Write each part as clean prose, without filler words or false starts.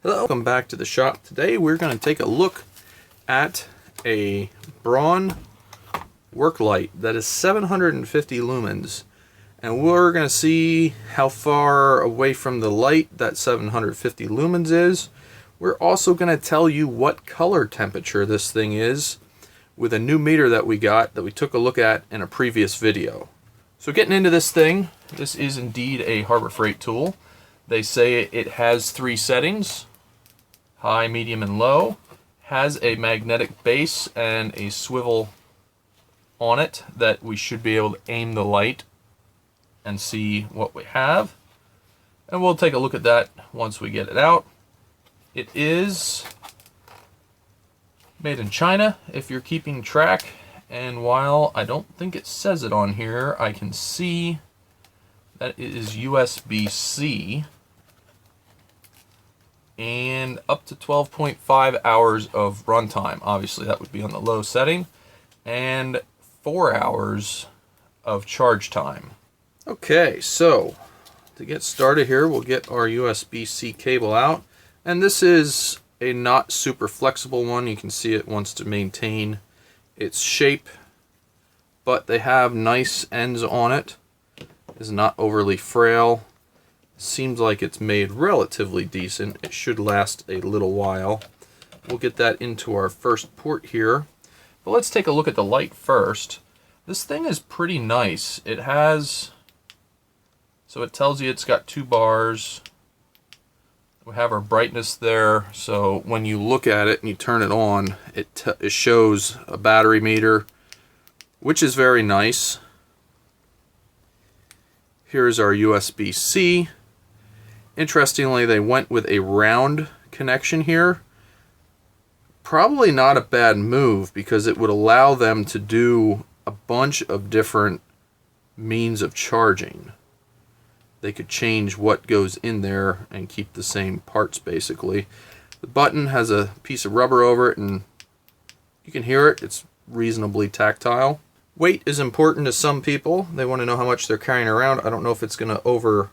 Hello, welcome back to the shop. Today we're going to take a look at a Braun work light that is 750 lumens, and we're going to see how far away from the light that 750 lumens is. We're also going to tell you what color temperature this thing is with a new meter that we got that we took a look at in a previous video. So getting into this thing, this is indeed a Harbor Freight tool. They say it has 3 settings: high, medium, and low. Has a magnetic base and a swivel on it that we should be able to aim the light and see what we have. And we'll take a look at that once we get it out. It is made in China, if you're keeping track. And while I don't think it says it on here, I can see that it is USB-C. And up to 12.5 hours of runtime. Obviously that would be on the low setting. And 4 hours of charge time. Okay, so to get started here, we'll get our USB-C cable out. And this is a not super flexible one. You can see it wants to maintain its shape, but they have nice ends on it. It's not overly frail. Seems like it's made relatively decent. It should last a little while. We'll get that into our first port here. But let's take a look at the light first. This thing is pretty nice. It has, so it tells you it's got 2 bars. We have our brightness there, so when you look at it and you turn it on, it shows a battery meter, which is very nice. Here's our USB-C. Interestingly, they went with a round connection here. Probably not a bad move, because it would allow them to do a bunch of different means of charging. They could change what goes in there and keep the same parts, basically. The button has a piece of rubber over it, and you can hear it. It's reasonably tactile. Weight is important to some people. They want to know how much they're carrying around. I don't know if it's going to overdo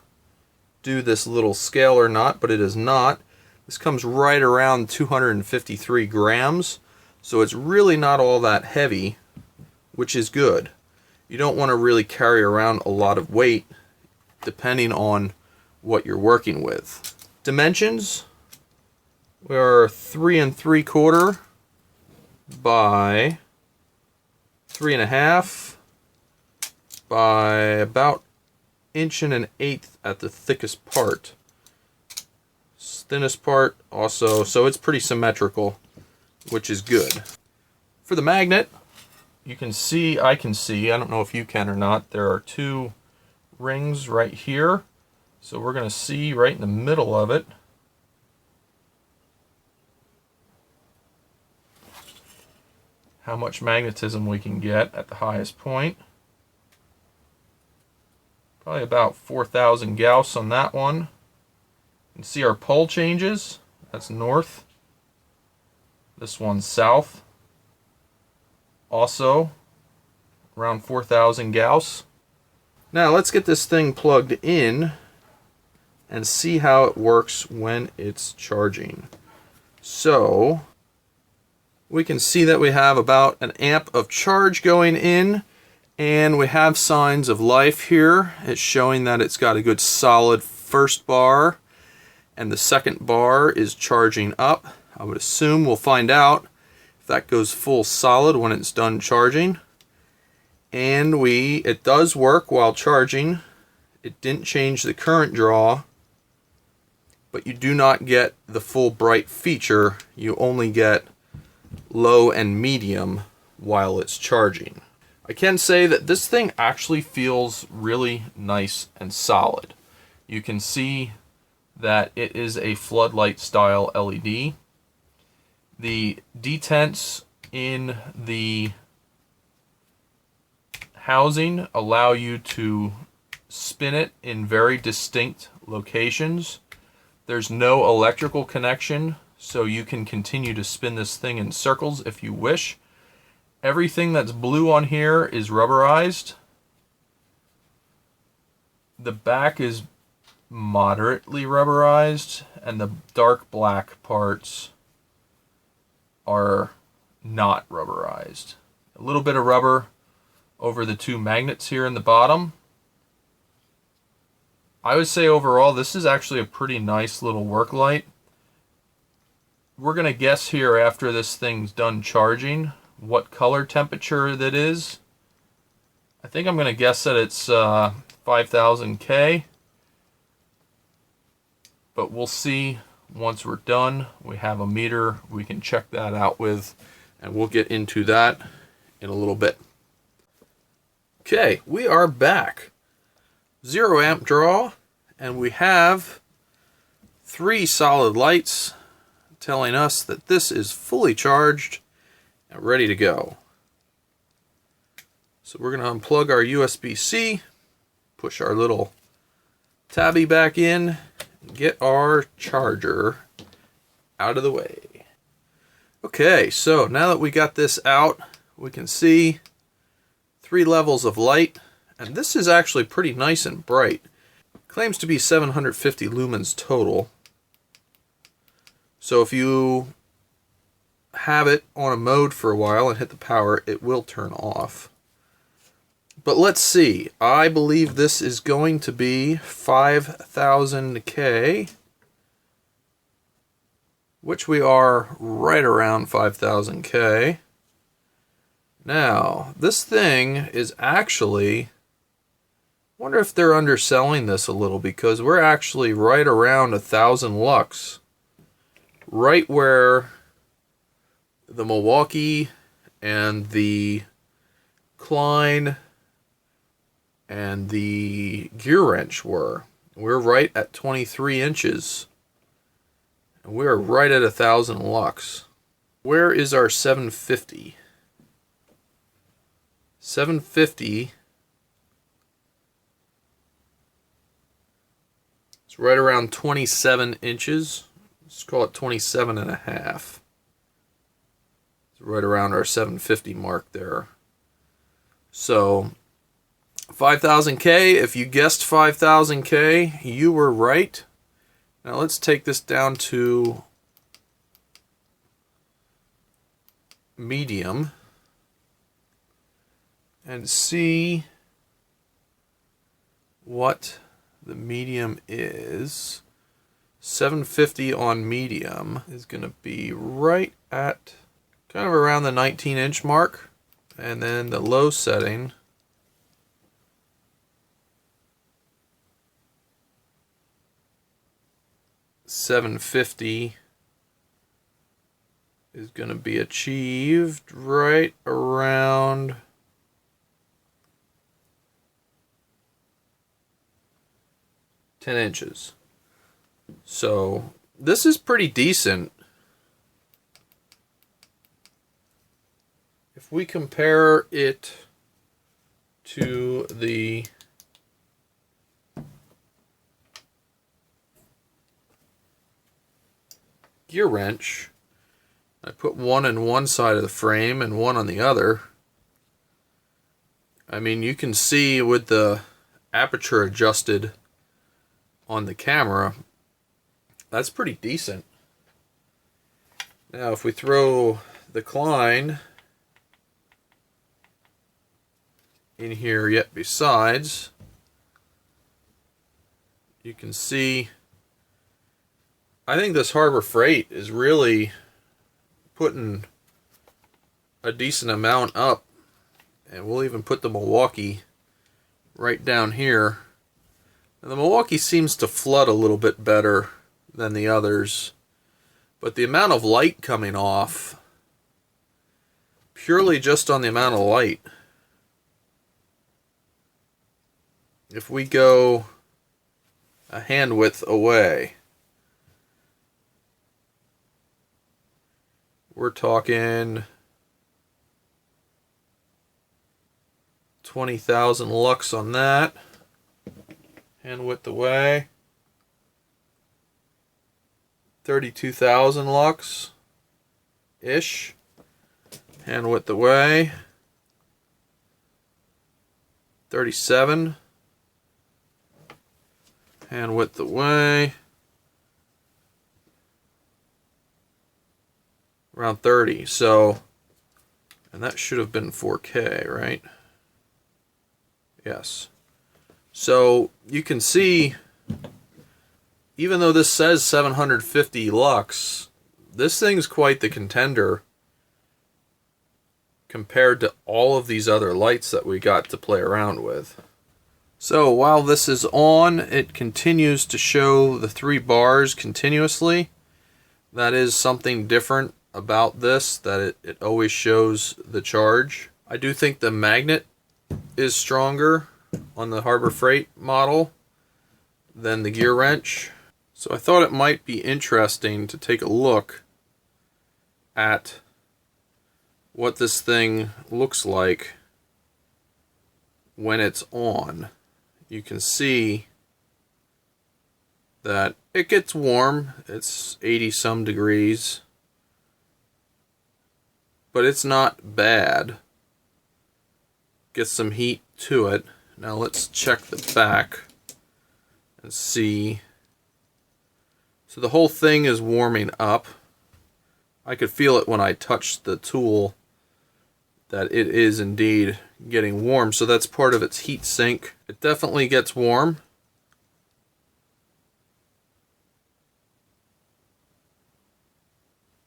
this little scale or not, but it is not. This comes right around 253 grams, so it's really not all that heavy, which is good. You don't want to really carry around a lot of weight depending on what you're working with. Dimensions, we are 3 3/4 by 3 1/2 by about 1 1/8 at the thickest part. Thinnest part also, so it's pretty symmetrical, which is good. For the magnet, you can see, I can see, I don't know if you can or not, there are 2 rings right here. So we're going to see right in the middle of it how much magnetism we can get at the highest point. Probably about 4,000 Gauss on that one. You can see our pole changes. That's north. This one's south. Also around 4,000 Gauss. Now let's get this thing plugged in and see how it works when it's charging. So we can see that we have about 1 amp of charge going in, and we have signs of life here. It's showing that it's got a good solid first bar, and the second bar is charging up. I would assume we'll find out if that goes full solid when it's done charging. And it does work while charging. It didn't change the current draw, but you do not get the full bright feature. You only get low and medium while it's charging. I can say that this thing actually feels really nice and solid. You can see that it is a floodlight style LED. The detents in the housing allow you to spin it in very distinct locations. There's no electrical connection, so you can continue to spin this thing in circles if you wish. Everything that's blue on here is rubberized. The back is moderately rubberized, and the dark black parts are not rubberized. A little bit of rubber over the two magnets here in the bottom. I would say overall this is actually a pretty nice little work light. We're going to guess here after this thing's done charging what color temperature that is. I think I'm going to guess that it's 5000 K. But we'll see once we're done. We have a meter we can check that out with, and we'll get into that in a little bit. Okay, we are back. 0 amp draw, and we have 3 solid lights telling us that this is fully charged and ready to go. So we're going to unplug our USB-C, push our little tabby back in, and get our charger out of the way. Okay, so now that we got this out, we can see 3 levels of light, and this is actually pretty nice and bright. Claims to be 750 lumens total. So if you have it on a mode for a while and hit the power, it will turn off. But let's see. I believe this is going to be 5000 K, which we are right around 5000 K. Now, this thing is actually, I wonder if they're underselling this a little, because we're actually right around 1000 lux. Right where the Milwaukee and the Klein and the gear wrench were. We're right at 23 inches. And we're right at 1000 lux. Where is our 750? 750. It's right around 27 inches. Let's call it 27 and a half. It's right around our 750 mark there. So 5000 K, if you guessed 5000 K, you were right. Now let's take this down to medium and see what the medium is. 750 on medium is going to be right at kind of around the 19-inch mark. And then the low setting, $750 is going to be achieved right around 10 inches. So this is pretty decent. If we compare it to the gear wrench, I put one on one side of the frame and one on the other. I mean, you can see with the aperture adjusted on the camera, that's pretty decent. Now if we throw the Klein in here yet besides, you can see, I think this Harbor Freight is really putting a decent amount up. And we'll even put the Milwaukee right down here. And the Milwaukee seems to flood a little bit better than the others. But the amount of light coming off, purely just on the amount of light, if we go a hand width away, we're talking 20,000 lux on that. Hand width away, 32,000 lux ish. Hand width away, 37. Hand width away. Around 30. So, and that should have been 4K, right? Yes. So you can see, even though this says 750 lux, this thing's quite the contender compared to all of these other lights that we got to play around with. So while this is on, it continues to show the 3 bars continuously. That is something different about this, that it always shows the charge. I do think the magnet is stronger on the Harbor Freight model than the gear wrench. So I thought it might be interesting to take a look at what this thing looks like when it's on. You can see that it gets warm. It's 80 some degrees, but it's not bad. Gets some heat to it. Now let's check the back and see. So the whole thing is warming up. I could feel it when I touched the tool that it is indeed getting warm. So that's part of its heat sink. It definitely gets warm.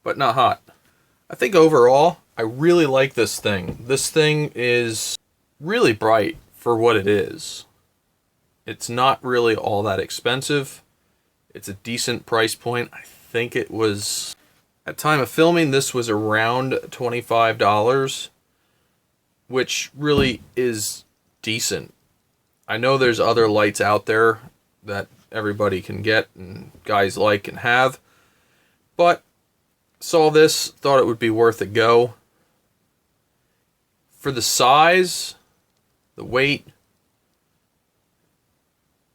But not hot. I think overall, I really like this thing. This thing is really bright for what it is. It's not really all that expensive. It's a decent price point. I think it was, at time of filming, this was around $25, which really is decent. I know there's other lights out there that everybody can get and guys like and have, but saw this, thought it would be worth a go. For the size, the weight,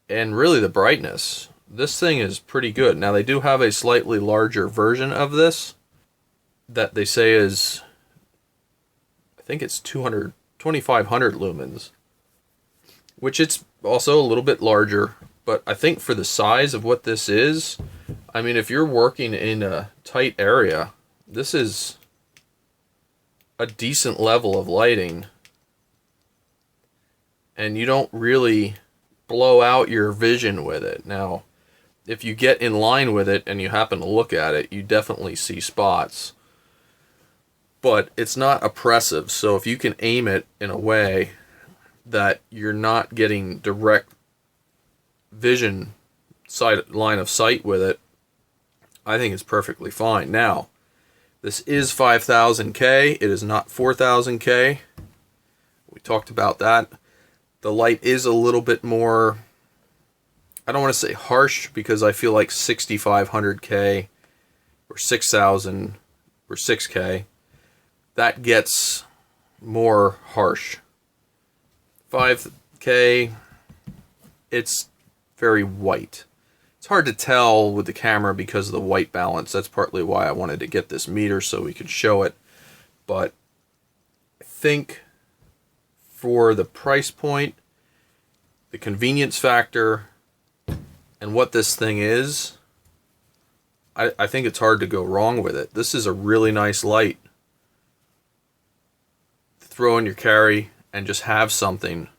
and really the brightness, this thing is pretty good. Now they do have a slightly larger version of this that they say is, I think it's 2500 lumens, which it's also a little bit larger. But I think for the size of what this is, I mean, if you're working in a tight area, this is a decent level of lighting, and you don't really blow out your vision with it. Now, if you get in line with it and you happen to look at it, you definitely see spots, but it's not oppressive. So if you can aim it in a way that you're not getting direct vision line of sight with it, I think it's perfectly fine. Now, this is 5000K. It is not 4000K. We talked about that. The light is a little bit more, I don't want to say harsh, because I feel like 6500K or 6000 or 6K, that gets more harsh. 5K, it's very white. It's hard to tell with the camera because of the white balance. That's partly why I wanted to get this meter so we could show it. But I think for the price point, the convenience factor, and what this thing is, I think it's hard to go wrong with it. This is a really nice light to throw in your carry and just have something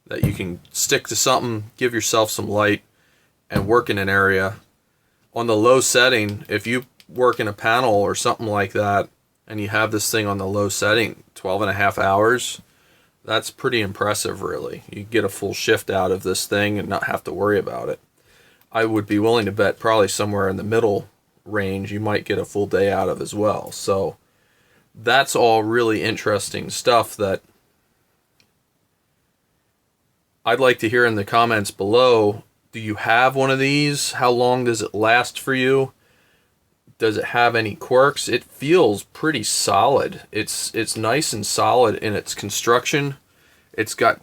that you can stick to something, give yourself some light, and work in an area. On the low setting, if you work in a panel or something like that, and you have this thing on the low setting, 12.5 hours, that's pretty impressive, really. You get a full shift out of this thing and not have to worry about it. I would be willing to bet probably somewhere in the middle range you might get a full day out of as well. So that's all really interesting stuff that I'd like to hear in the comments below. Do you have one of these? How long does it last for you? Does it have any quirks? It feels pretty solid. It's nice and solid in its construction. It's got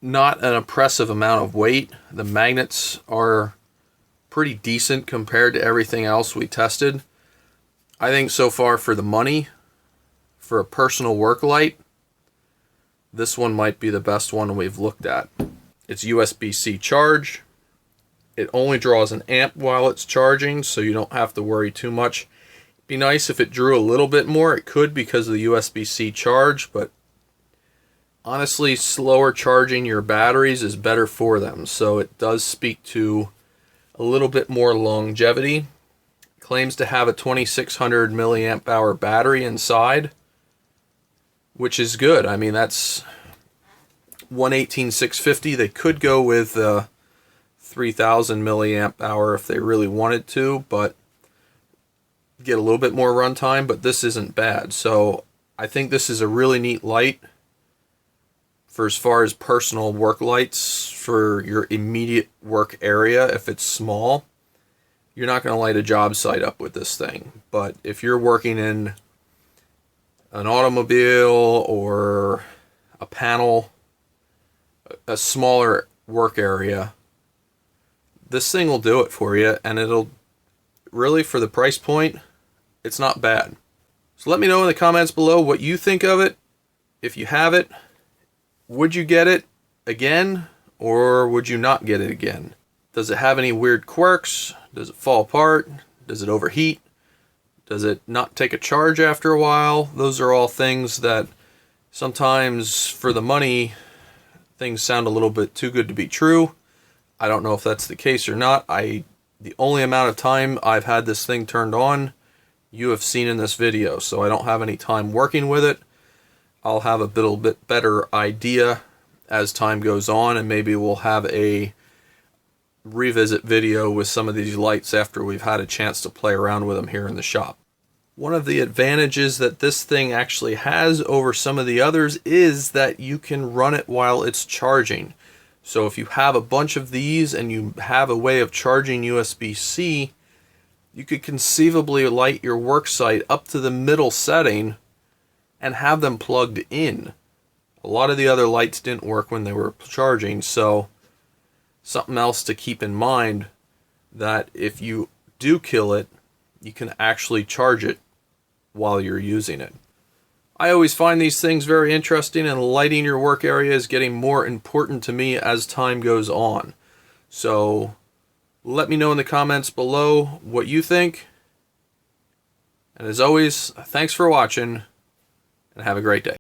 not an oppressive amount of weight. The magnets are pretty decent compared to everything else we tested. I think so far for the money, for a personal work light, this one might be the best one we've looked at. It's USB-C charge. It only draws an amp while it's charging, so you don't have to worry too much. It'd be nice if it drew a little bit more. It could because of the USB-C charge, but honestly, slower charging your batteries is better for them. So it does speak to a little bit more longevity. It claims to have a 2600 milliamp hour battery inside, which is good. I mean, that's 118,650. They could go with 3,000 milliamp hour if they really wanted to, but get a little bit more runtime, but this isn't bad. So I think this is a really neat light for as far as personal work lights for your immediate work area. If it's small, you're not going to light a job site up with this thing. But if you're working in an automobile or a panel, a smaller work area, this thing will do it for you, and it'll really, for the price point, it's not bad. So let me know in the comments below what you think of it. If you have it, would you get it again, or would you not get it again? Does it have any weird quirks? Does it fall apart? Does it overheat? Does it not take a charge after a while? Those are all things that sometimes, for the money, things sound a little bit too good to be true. I don't know if that's the case or not. The only amount of time I've had this thing turned on, you have seen in this video, so I don't have any time working with it. I'll have a little bit better idea as time goes on, and maybe we'll have a revisit video with some of these lights after we've had a chance to play around with them here in the shop. One of the advantages that this thing actually has over some of the others is that you can run it while it's charging. So if you have a bunch of these and you have a way of charging USB-C, you could conceivably light your work site up to the middle setting and have them plugged in. A lot of the other lights didn't work when they were charging, so something else to keep in mind, that if you do kill it, you can actually charge it while you're using it. I always find these things very interesting, and lighting your work area is getting more important to me as time goes on. So let me know in the comments below what you think. And as always, thanks for watching, and have a great day.